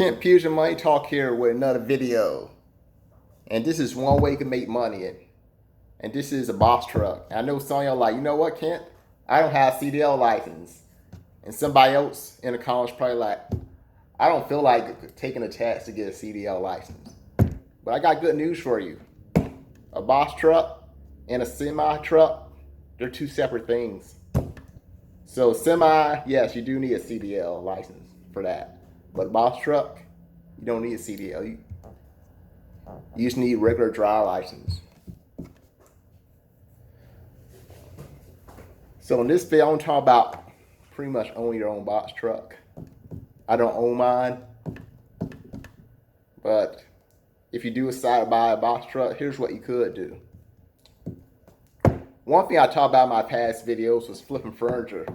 Kent Fusion Money Talk here with another video. And this is one way you can make money in. And this is a box truck. I know some of y'all like, you know what, Kent? I don't have a CDL license. And somebody else in the comments probably like, I don't feel like taking a test to get a CDL license. But I got good news for you. A box truck and a semi truck, they're two separate things. So semi, yes, you do need a CDL license for that. But a box truck, you don't need a CDL. You just need a regular driver license. So in this video, I'm talking about pretty much owning your own box truck. I don't own mine, but if you do decide to buy a box truck, here's what you could do. One thing I talked about in my past videos was flipping furniture.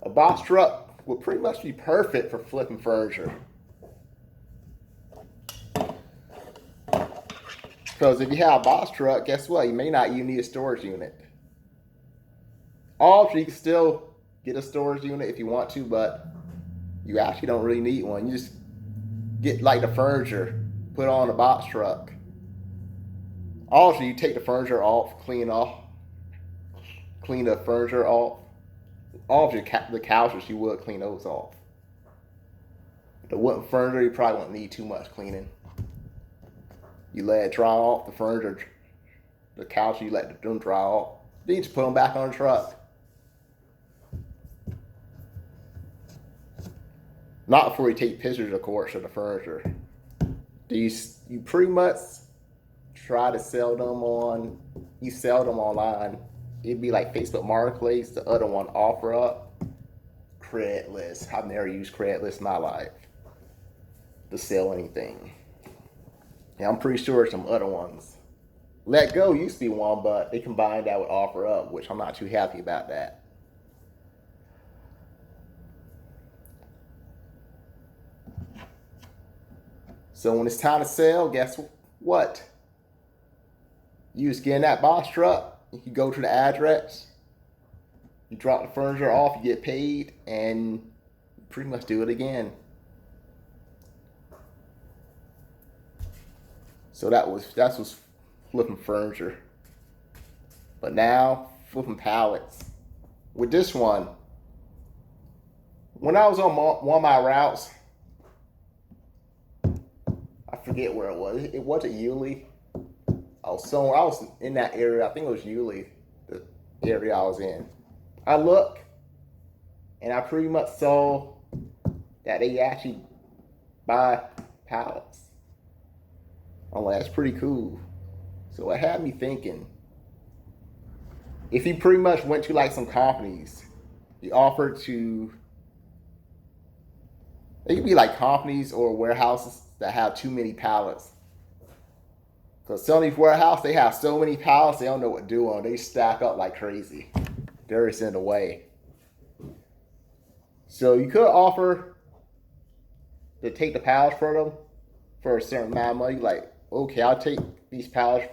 A box truck would pretty much be perfect for flipping furniture. Because if you have a box truck, guess what? You may not even need a storage unit. Also, you can still get a storage unit if you want to, but you actually don't really need one. You just get like the furniture, put on a box truck. Also, you take the furniture off, clean the furniture off. All of the couches, you would clean those off. The wooden furniture, you probably won't need too much cleaning. You let it dry off. The furniture, the couch, you let them dry off. Then you just put them back on the truck. Not before you take pictures, of course, of the furniture. You pretty much try to sell them on, you sell them online. It'd be like Facebook Marketplace, the other one, OfferUp, Craigslist. I've never used Craigslist in my life to sell anything. And I'm pretty sure some other ones. Let Go used to be one, but they combined that with OfferUp, which I'm not too happy about that. So when it's time to sell, guess what? You just get in that box truck. You go to the address, you drop the furniture off, you get paid, and you pretty much do it again. So that's what's flipping furniture. But now flipping pallets. With this one, when I was on one of my routes, I forget where it was. It wasn't Yulee. I was in that area. I think it was Yulee, the area I was in. I looked, and I pretty much saw that they actually buy pallets. I'm like, that's pretty cool. So it had me thinking, if you pretty much went to like some companies, you offered to, it could be like companies or warehouses that have too many pallets. Because some of these warehouses, they have so many pallets, they don't know what to do on. They stack up like crazy. They're just in the way. So you could offer to take the pallets for them for a certain amount of money. Like, okay, I'll take these pallets.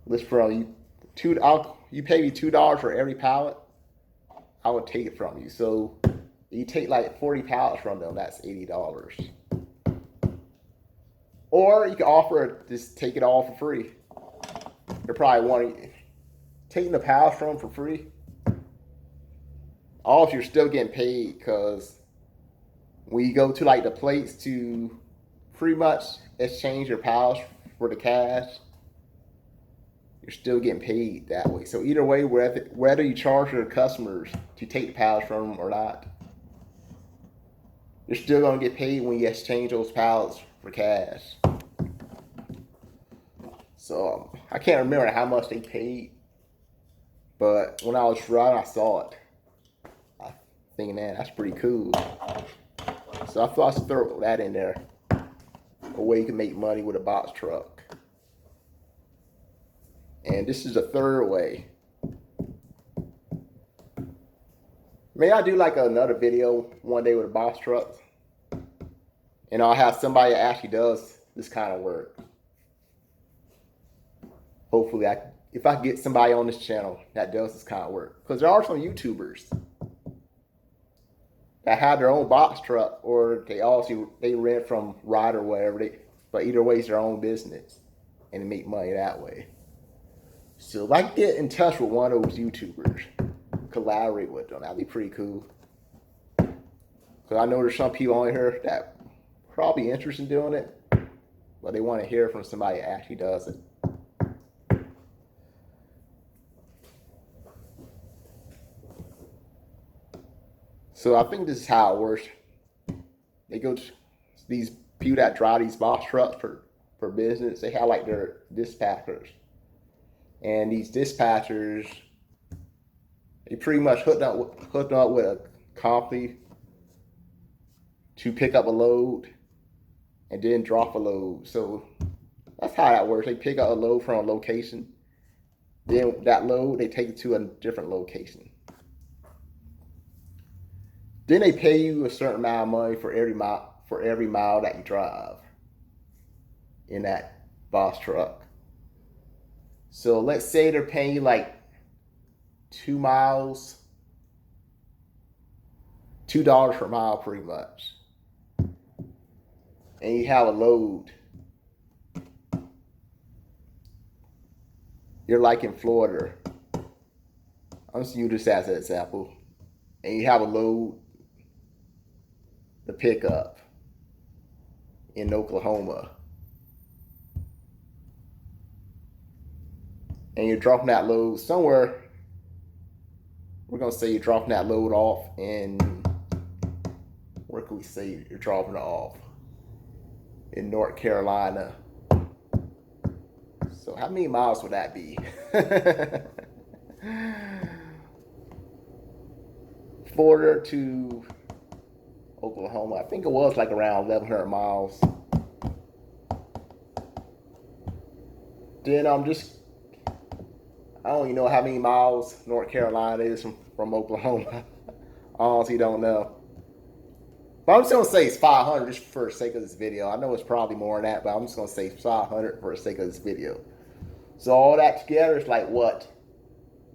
Let's from you you pay me $2 for every pallet. I would take it from you. So you take like 40 pallets from them, that's $80. Or you can offer just take it all for free. They're probably wanting taking the pallets from them for free. All if you're still getting paid, because when you go to like the place to pretty much exchange your pallets for the cash, you're still getting paid that way. So either way, whether you charge your customers to take the pallets from them or not, you're still going to get paid when you exchange those pallets for cash. So I can't remember how much they paid, but when I was driving, I saw it. I thinking, man, that's pretty cool. So I thought I'd throw that in there. A way you can make money with a box truck. And this is the third way. May I do like another video one day with a box truck? And I'll have somebody that actually does this kind of work. Hopefully, if I get somebody on this channel that does this kind of work. Because there are some YouTubers that have their own box truck, or they rent from Ride or whatever. But either way, it's their own business, and they make money that way. So like, get in touch with one of those YouTubers, collaborate with them. That'd be pretty cool. Cause I know there's some people on here that probably interested in doing it, but they want to hear from somebody that actually does it. So I think this is how it works. They go to these people that drive these box trucks for business. They have like their dispatchers, and these dispatchers, they pretty much hooked up with a company to pick up a load and then drop a load. So that's how that works. They pick up a load from a location, then that load they take it to a different location. Then they pay you a certain amount of money for every mile that you drive in that box truck. So let's say they're paying you like 2 miles, $2 per mile pretty much. And you have a load. You're like in Florida. I'm just using this as an example. And you have a load to pick up in Oklahoma. And you're dropping that load somewhere. We're going to say you're dropping that load off in, where can we say you're dropping it off? In North Carolina. So how many miles would that be? Florida to Oklahoma. I think it was like around 1,100 miles. Then I don't even know how many miles North Carolina is from Oklahoma. I honestly don't know. But I'm just going to say it's 500 just for the sake of this video. I know it's probably more than that, but I'm just going to say 500 for the sake of this video. So all that together is like what?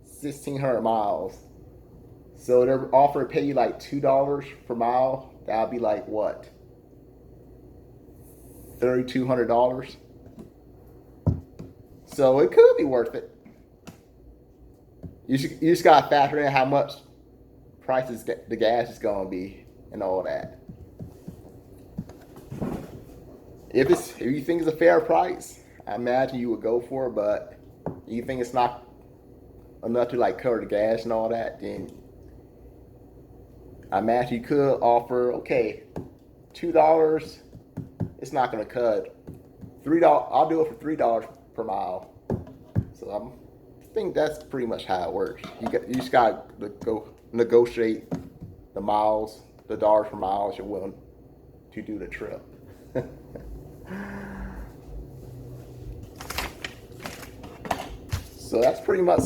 1,600 miles. So they're offering to pay you like $2 per mile. That'll be like what? $3,200. So it could be worth it. You just gotta factor in how much prices the gas is gonna be and all that. If you think it's a fair price, I imagine you would go for it. But you think it's not enough to like cover the gas and all that, then I imagine you could offer, okay, $2. It's not gonna cut. $3. I'll do it for $3 per mile. So I think that's pretty much how it works. You just gotta go negotiate the miles, the dollars per miles you're willing to do the trip. So that's pretty much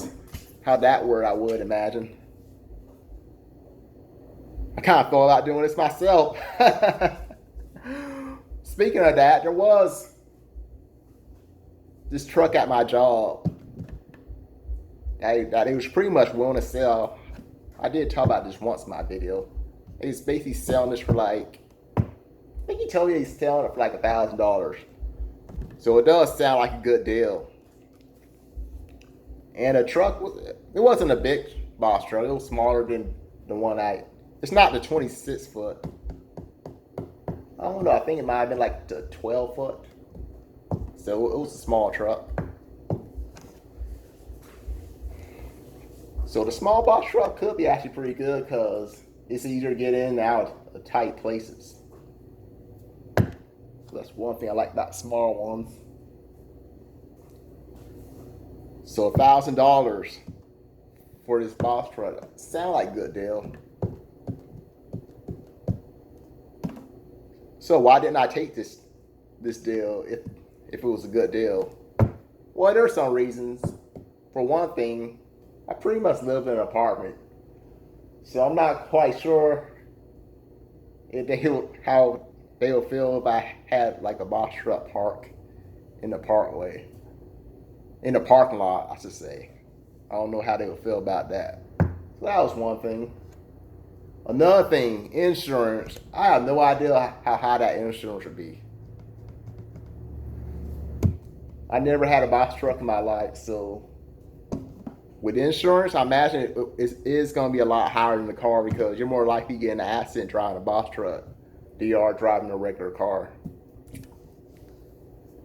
how that worked, I would imagine. I kind of thought about doing this myself. Speaking of that, there was this truck at my job that it was pretty much willing to sell. I did talk about this once in my video. He's basically selling this for like, I think he told me he's selling it for like $1,000. So it does sound like a good deal. And the truck it wasn't a big box truck. It was smaller than the one it's not the 26 foot. I don't know. I think it might have been like the 12 foot. So it was a small truck. So the small box truck could be actually pretty good because it's easier to get in and out of tight places. So that's one thing I like about small ones. So $1,000 for this box truck sound like a good deal. So why didn't I take this deal if it was a good deal? Well, there are some reasons. For one thing, I pretty much live in an apartment, so I'm not quite sure how they would feel if I had like a box truck park in the parking lot, I should say. I don't know how they would feel about that. So that was one thing. Another thing, insurance. I have no idea how high that insurance would be. I never had a box truck in my life, so with insurance, I imagine it is going to be a lot higher than the car because you're more likely to get in an accident driving a box truck than you are driving a regular car.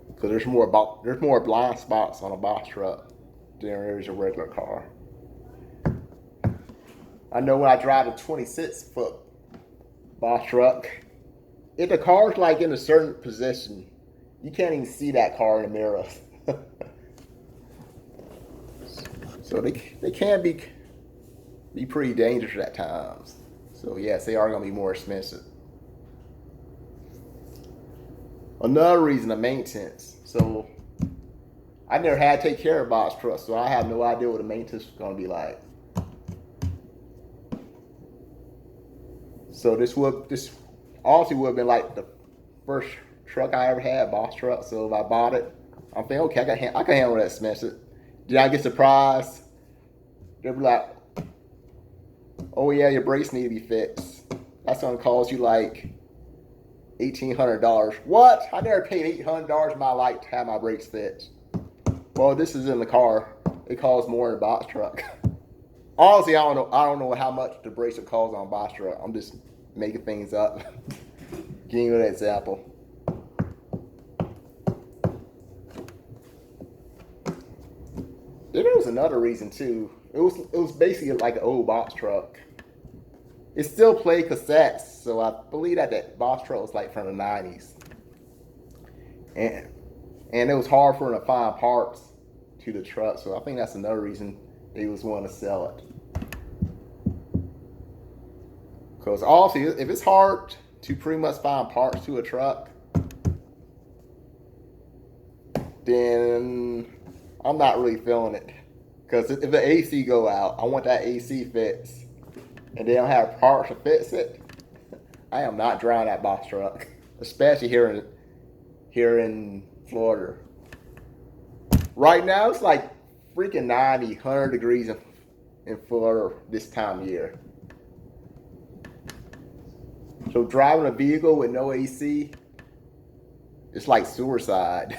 Because there's more blind spots on a box truck than there is a regular car. I know when I drive a 26-foot box truck, if the car's like in a certain position, you can't even see that car in the mirror. So they can be pretty dangerous at times. So yes, they are going to be more expensive. Another reason, the maintenance. So I never had to take care of box trucks, so I have no idea what the maintenance is going to be like. So this honestly would have been like the first truck I ever had, box truck. So if I bought it, I'm thinking, okay, I can handle that expense. Did I get surprised? They'll be like, oh yeah, your brakes need to be fixed. That's gonna cost you like $1,800. What? I never paid $800 in my life to have my brakes fixed. Well, this is in the car. It costs more than a box truck. Honestly, I don't know how much the brakes would cost on a box truck. I'm just making things up. Giving you an example. Then there was another reason too. It was basically like an old box truck. It still played cassettes, so I believe that box truck was like from the 90s. And it was hard for them to find parts to the truck, so I think that's another reason they was wanting to sell it. Because also, if it's hard to pretty much find parts to a truck, then I'm not really feeling it. Because if the AC go out, I want that AC fixed, and they don't have parts to fix it, I am not driving that box truck, especially here in Florida. Right now, it's like freaking 90, 100 degrees in Florida this time of year. So driving a vehicle with no AC, it's like suicide.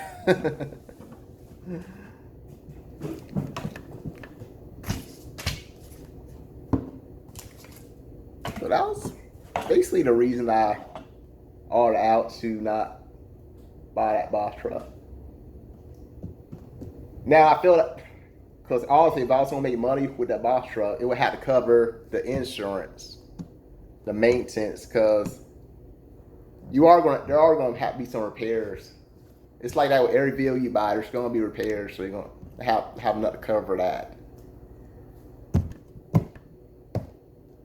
So that was basically the reason I ordered out to not buy that box truck. Now I feel that, because honestly, if I was going to make money with that box truck, it would have to cover the insurance, the maintenance, because there are going to have to be some repairs. It's like that with every vehicle you buy, there's going to be repairs, so you're going to have enough to cover that.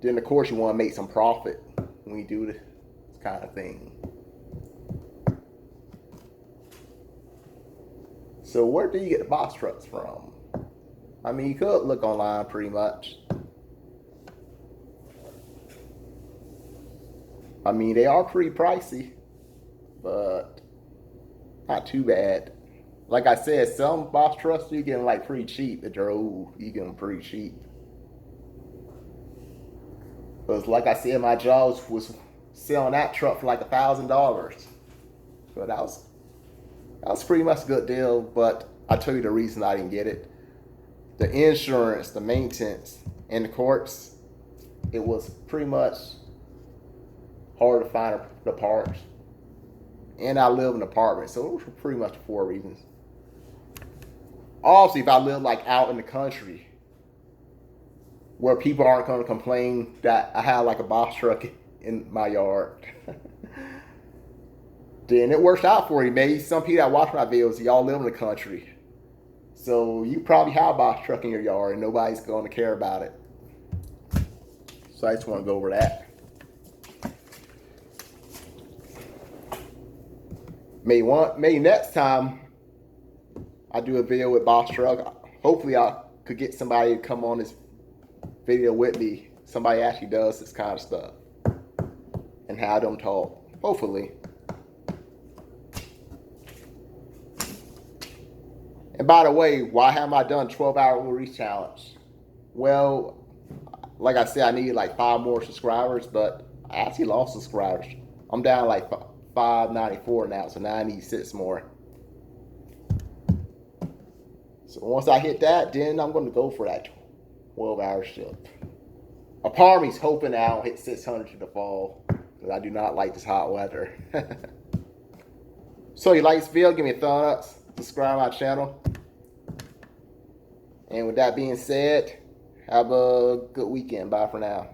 Then of course you want to make some profit when you do this kind of thing. So where do you get the box trucks from? I mean, you could look online pretty much. I mean, they are pretty pricey, but not too bad. Like I said, some box trucks you get them like pretty cheap. If they're old, you get them pretty cheap. Because like I said, my job was selling that truck for like $1,000. So that was pretty much a good deal, but I'll tell you the reason I didn't get it. The insurance, the maintenance, and the courts, it was pretty much hard to find the parts. And I live in an apartment, so those were pretty much the 4 reasons. Also, if I live like out in the country, where people aren't going to complain that I have like a box truck in my yard, then it works out for you. Maybe some people that watch my videos, y'all live in the country, so you probably have a box truck in your yard and nobody's going to care about it. So I just want to go over that. Maybe next time I do a video with box truck, hopefully I could get somebody to come on this video with me. Somebody actually does this kind of stuff and have them talk. Hopefully. And by the way, why haven't I done 12-hour release challenge? Well, Like I said, I needed like 5 more subscribers, but I actually lost subscribers. I'm down like 594 now, so now I need 6 more. So once I hit that, then I'm going to go for that 12-hour shift. A part of me's hoping I don't hit 600 to the fall, because I do not like this hot weather. So you like this video, give me a thumbs up, subscribe to my channel. And with that being said, have a good weekend. Bye for now.